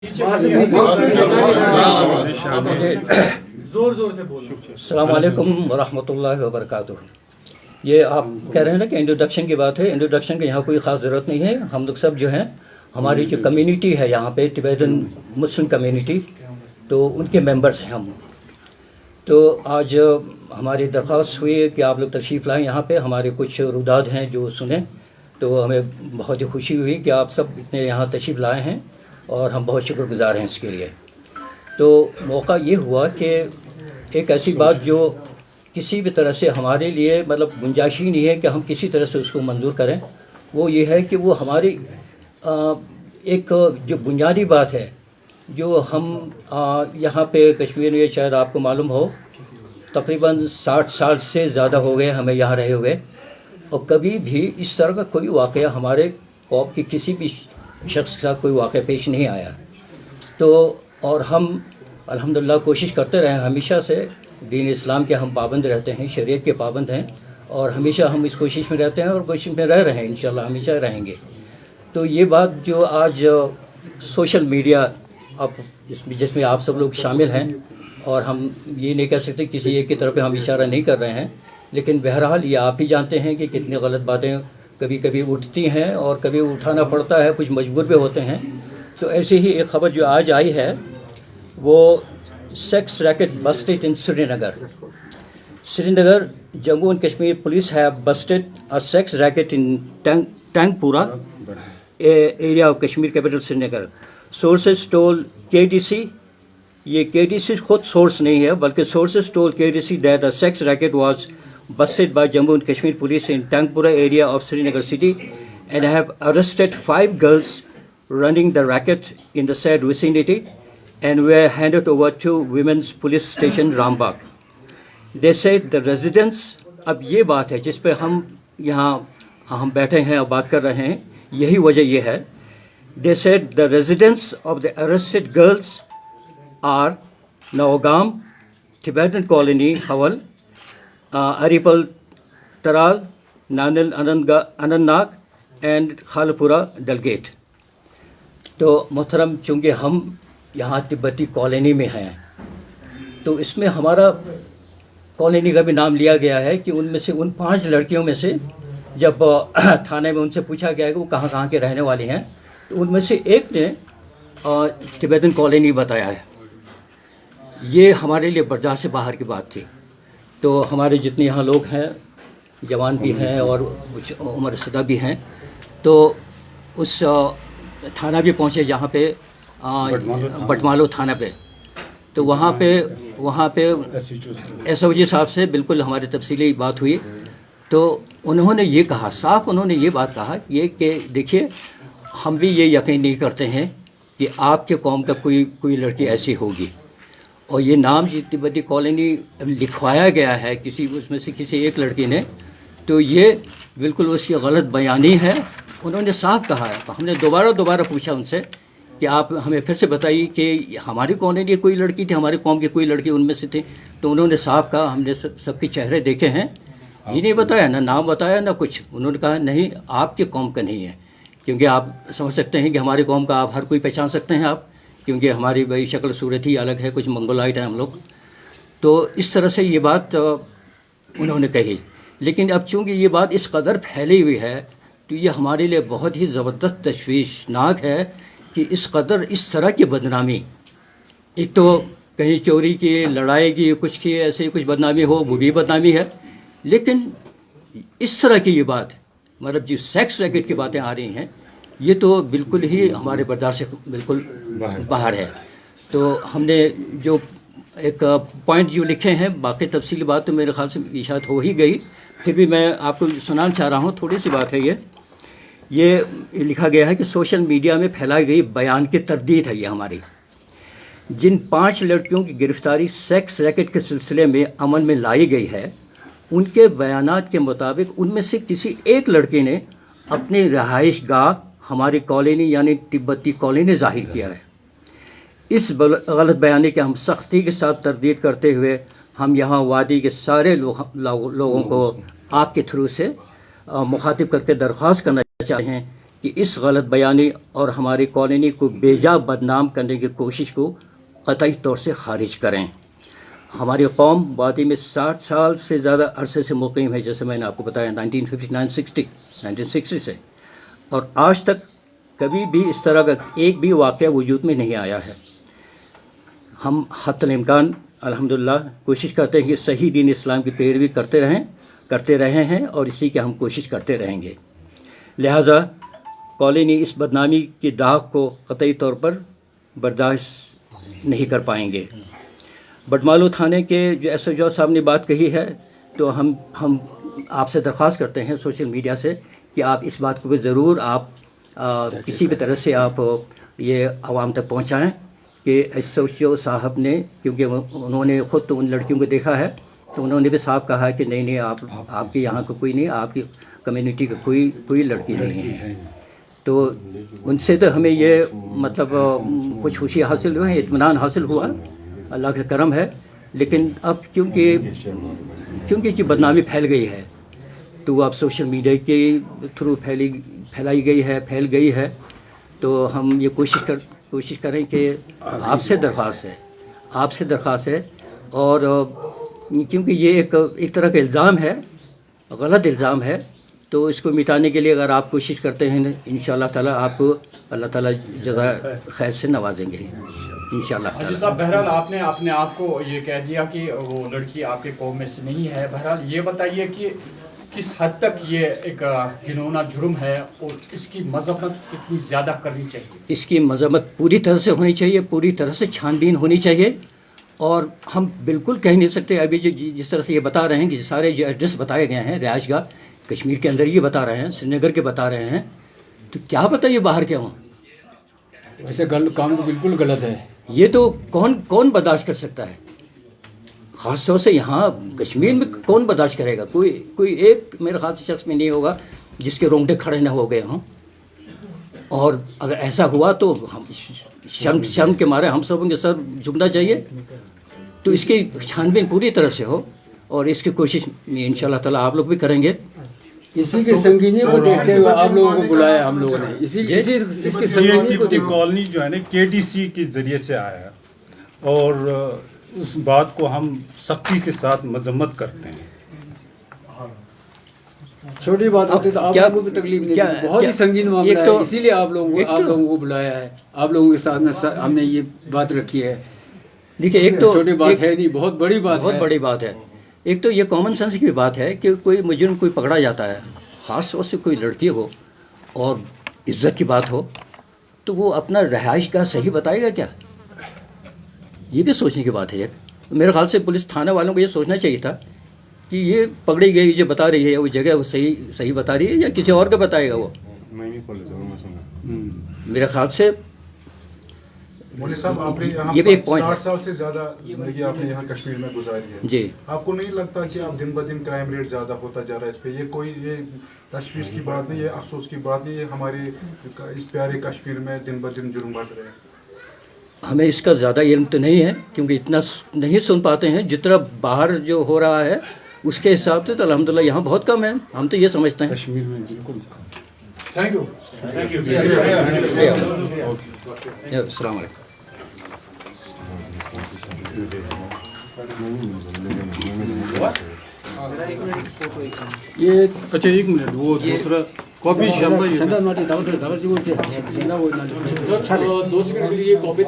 अस्सलाम वालेकुम वरहमतुल्लाहि वबरकातुहू। ये आप कह रहे हैं ना कि इंट्रोडक्शन की बात है। इंट्रोडक्शन की यहाँ कोई ख़ास ज़रूरत नहीं है। हम लोग सब जो हैं, हमारी जो कम्युनिटी है यहाँ पे तिबेटन मुस्लिम कम्युनिटी, तो उनके मेंबर्स हैं हम। तो आज हमारी दरख्वास्त हुई है कि आप लोग तशरीफ़ लाएँ यहाँ पे। हमारे कुछ रुदाद हैं जो सुने, तो हमें बहुत ही खुशी हुई कि आप सब इतने यहाँ तशरीफ़ लाए हैं और हम बहुत शुक्रगुज़ार हैं इसके लिए। तो मौका ये हुआ कि एक ऐसी बात जो किसी भी तरह से हमारे लिए मतलब गुंजाइश ही नहीं है कि हम किसी तरह से उसको मंजूर करें, वो ये है कि वो हमारी एक जो बुनियादी बात है जो हम यहाँ पे कश्मीर में, शायद आपको मालूम हो, तकरीबन 60 साल से ज़्यादा हो गए हमें यहाँ रहे हुए, और कभी भी इस तरह का कोई वाक़या हमारे कौम की किसी भी शख्स के साथ कोई वाक़या पेश नहीं आया। तो और हम अल्हम्दुलिल्लाह कोशिश करते रहे हमेशा से, दीन इस्लाम के हम पाबंद रहते हैं, शरीयत के पाबंद हैं, और हमेशा हम इस कोशिश में रहते हैं और कोशिश में रह रहे हैं, इंशाल्लाह हमेशा रहेंगे। तो ये बात जो आज सोशल मीडिया अब जिसमें आप सब लोग शामिल हैं, और हम ये नहीं कह सकते किसी एक की तरफ हम इशारा नहीं कर रहे हैं, लेकिन बहरहाल ये आप ही जानते हैं कि कितनी गलत बातें कभी कभी उठती हैं और कभी उठाना पड़ता है, कुछ मजबूर भी होते हैं। तो ऐसे ही एक ख़बर जो आज आई है, वो sex racket busted in Srinagar Jammu and Kashmir police have busted a sex racket in Tankpura area of Kashmir capital Srinagar. Sources told KTC, ये KTC खुद सोर्स नहीं है बल्कि sources told KTC that a sex racket was busted by Jammu and Kashmir police in Tangpura area of Srinagar city and have arrested 5 girls running the racket in the said vicinity and were handed over to women's police station Rambagh. They said the residents, अब ये बात है जिस पे हम यहाँ हम बैठे हैं और बात कर रहे हैं, यही वजह ये है। They said the residents of the arrested girls are Nawagam, Tibetan colony, Hawal, Aripal Taral, Nanil Anandnag and Khalpura Dalgate. तो मोहतरम, चूँकि हम यहाँ तिब्बती कॉलोनी में हैं, तो इसमें हमारा कॉलोनी का भी नाम लिया गया है कि उनमें से उन 5 लड़कियों में से जब थाने में उनसे पूछा गया कि वो कहाँ कहाँ के रहने वाली हैं, तो उनमें से एक ने तिब्बतन कॉलोनी बताया है। ये हमारे लिए बर्दाश्त से बाहर की बात थी। तो हमारे जितने यहाँ लोग हैं, जवान भी हैं और कुछ उम्र रसीदा भी हैं, तो उस थाना भी पहुँचे जहाँ पे बटमालो थाना पे। तो वहाँ पे SOG साहब से बिल्कुल हमारी तफसीली बात हुई। तो उन्होंने ये कहा, साफ उन्होंने ये बात कहा ये कि देखिए, हम भी ये यकीन नहीं करते हैं कि आपके कौम का कोई लड़की ऐसी होगी, और ये नाम जो तिब्बती कॉलोनी लिखवाया गया है उसमें से किसी एक लड़की ने, तो ये बिल्कुल उसकी गलत बयानी है। उन्होंने साफ कहा है। तो हमने दोबारा पूछा उनसे कि आप हमें फिर से बताइए कि हमारी कॉलोनी कोई लड़की थी, हमारे कौम की कोई लड़की उनमें से थी? तो उन्होंने साफ कहा, हमने सबके चेहरे देखे हैं, ये नहीं बताया, ना नाम बताया ना कुछ। उन्होंने कहा नहीं, आपके कौम का नहीं है, क्योंकि आप समझ सकते हैं कि हमारे कौम का आप हर कोई पहचान सकते हैं आप, क्योंकि हमारी भाई शक्ल सूरत ही अलग है, कुछ मंगोलाइट हैं हम लोग। तो इस तरह से ये बात उन्होंने कही। लेकिन अब चूँकि ये बात इस कदर फैली हुई है, तो ये हमारे लिए बहुत ही ज़बरदस्त तशवीशनाक है कि इस कदर इस तरह की बदनामी, एक तो कहीं चोरी की, लड़ाई की, कुछ की, ऐसे कुछ बदनामी हो, वो भी बदनामी है। लेकिन इस तरह की ये बात, मतलब जो सेक्स रैकेट की बातें आ रही हैं, ये तो बिल्कुल ही हमारे बर्दाश्त से बिल्कुल बाहर है। तो हमने जो एक पॉइंट जो लिखे हैं, बाकी तफसीली बात तो मेरे ख़्याल से इशात हो ही गई, फिर भी मैं आपको सुनाना चाह रहा हूँ। थोड़ी सी बात है ये लिखा गया है कि सोशल मीडिया में फैलाई गई बयान की तरदीद है ये हमारी। जिन 5 लड़कियों की गिरफ़्तारी सेक्स रैकेट के सिलसिले में अमल में लाई गई है, उनके बयानात के मुताबिक उनमें से किसी एक लड़की ने अपनी रहाइश गाह हमारी कॉलोनी यानी तिब्बती कॉलोनी ज़ाहिर किया है। इस गलत बयानी के हम सख्ती के साथ तरदीद करते हुए हम यहाँ वादी के सारे लोगों को आपके थ्रू से मुखातिब करके दरख्वास्त करना चाहते हैं کہ اس غلط بیانی اور ہماری کالونی کو بے جا بدنام کرنے کی کوشش کو قطعی طور سے خارج کریں۔ ہماری قوم وادی میں 60 سال سے زیادہ عرصے سے مقیم ہے، جیسے میں نے آپ کو بتایا 1960 سے، اور آج تک کبھی بھی اس طرح کا ایک بھی واقعہ وجود میں نہیں آیا ہے۔ ہم حتی الامکان الحمدللہ کوشش کرتے ہیں کہ صحیح دین اسلام کی پیروی کرتے رہے ہیں اور اسی کی ہم کوشش کرتے رہیں گے۔ لہٰذا کالونی اس بدنامی کی داغ کو قطعی طور پر برداشت نہیں کر پائیں گے۔ بٹمالو تھانے کے جو ایس ایچ او صاحب نے بات کہی ہے، تو ہم آپ سے درخواست کرتے ہیں سوشل میڈیا سے کہ آپ اس بات کو بھی ضرور آپ کسی بھی طرح سے آپ یہ عوام تک پہنچائیں کہ ایس ایچ او صاحب نے، کیونکہ انہوں نے خود تو ان لڑکیوں کو دیکھا ہے، تو انہوں نے بھی صاحب کہا ہے کہ نہیں آپ کے یہاں کا کوئی نہیں، آپ کی کمیونٹی کا کوئی لڑکی نہیں ہے۔ تو ان سے تو ہمیں یہ مطلب کچھ خوشی حاصل ہوئی ہے، اطمینان حاصل ہوا، اللہ کا کرم ہے۔ لیکن اب کیونکہ یہ بدنامی پھیل گئی ہے، تو وہ اب سوشل میڈیا کے تھرو پھیل گئی ہے، تو ہم یہ کوشش کریں کہ آپ سے درخواست ہے اور کیونکہ یہ ایک طرح کا الزام ہے، غلط الزام ہے، تو اس کو مٹانے کے لیے اگر آپ کوشش کرتے ہیں انشاءاللہ تعالیٰ آپ کو اللہ تعالیٰ جزا خیر سے نوازیں گے انشاءاللہ تعالیٰ۔ صاحب بہرحال آپ نے اپنے آپ کو یہ کہہ دیا کہ وہ لڑکی آپ کے قوم میں سے نہیں ہے، بہرحال یہ بتائیے کہ کس حد تک یہ ایک گنونا جرم ہے اور اس کی مذمت کتنی زیادہ کرنی چاہیے؟ اس کی مذمت پوری طرح سے ہونی چاہیے، پوری طرح سے چھان بین ہونی چاہیے، اور ہم بالکل کہہ نہیں سکتے ابھی جس طرح سے یہ بتا رہے ہیں کہ سارے جو ایڈریس بتائے گئے ہیں رہائش گاہ کشمیر کے اندر یہ بتا رہے ہیں، سری نگر کے بتا رہے ہیں، تو کیا پتہ یہ باہر کیا ہوں؟ ویسے کام تو بالکل غلط ہے۔ یہ تو کون برداشت کر سکتا ہے؟ خاص طور سے یہاں کشمیر میں کون برداشت کرے گا؟ کوئی ایک میرے خیال سے شخص میں نہیں ہوگا جس کے رونگٹے کھڑے نہ ہو گئے ہوں، اور اگر ایسا ہوا تو ہم شرم کے مارے ہم سب کے سر جھکنا چاہیے۔ تو اس کی چھان بین پوری طرح سے ہو، اور اس کی کوشش انشاءاللہ تعالیٰ آپ لوگ بھی کریں گے۔ اسی کی سنگینی کو دیکھتے ہوئے آپ لوگوں کو بلایا ہم لوگوں نے، اس کی سنگینی کو یہ کالونی جو ہے نا KTC کے ذریعے سے آیا ہے، اور اس بات کو ہم سختی کے ساتھ مذمت کرتے ہیں۔ چھوٹی بات ہوتی تو آپ لوگوں کو بھی تکلیف نہیں تھی، بہت ہی سنگین معاملہ ہے، اسی لیے آپ لوگوں کو بلایا ہے، آپ لوگوں کے ساتھ ہم نے یہ بات رکھی ہے۔ دیکھیے ایک تو چھوٹی بات ہے نہیں، بہت بڑی بات ہے۔ ایک تو یہ کامن سینس کی بات ہے کہ کوئی مجرم کوئی پکڑا جاتا ہے، خاص طور سے کوئی لڑکی ہو اور عزت کی بات ہو، تو وہ اپنا رہائش گاہ صحیح بتائے گا کیا؟ یہ بھی سوچنے کی بات ہے۔ میرے خیال سے پولیس تھانہ والوں کو یہ سوچنا چاہیے تھا کہ یہ پکڑی گئی جو بتا رہی ہے وہ جگہ وہ صحیح بتا رہی ہے یا کسی اور کا بتائے گا وہ؟ میرے خیال سے مولوی صاحب آپ نے یہ بھی ایک پوائنٹ ہے۔ 60 سال سے زیادہ زندگی آپ نے یہاں کشمیر میں گزاری ہے، جی، آپ کو نہیں لگتا کہ اب دن بدن کرائم ریٹ زیادہ ہوتا جا رہا ہے؟ اس پہ یہ تشویش کی بات نہیں، یہ افسوس کی بات نہیں، یہ ہمارے اس پیارے کشمیر میں دن بدن جرم بڑھ رہے ہیں۔ ہمیں اس کا زیادہ علم تو نہیں ہے کیونکہ اتنا نہیں سن پاتے ہیں، جتنا باہر جو ہو رہا ہے اس کے حساب سے تو الحمدللہ یہاں بہت کم ہے، ہم تو یہ سمجھتے ہیں۔ کشمیر میں بالکل۔ Thank you. السلام علیکم۔ یہ اچھا ایک منٹ، وہ دوسرا کاپی شامبا سندر نوٹی داؤ داؤ جی بولتے ہیں، زندہ وہ 2 سیکنڈ کے لیے کاپی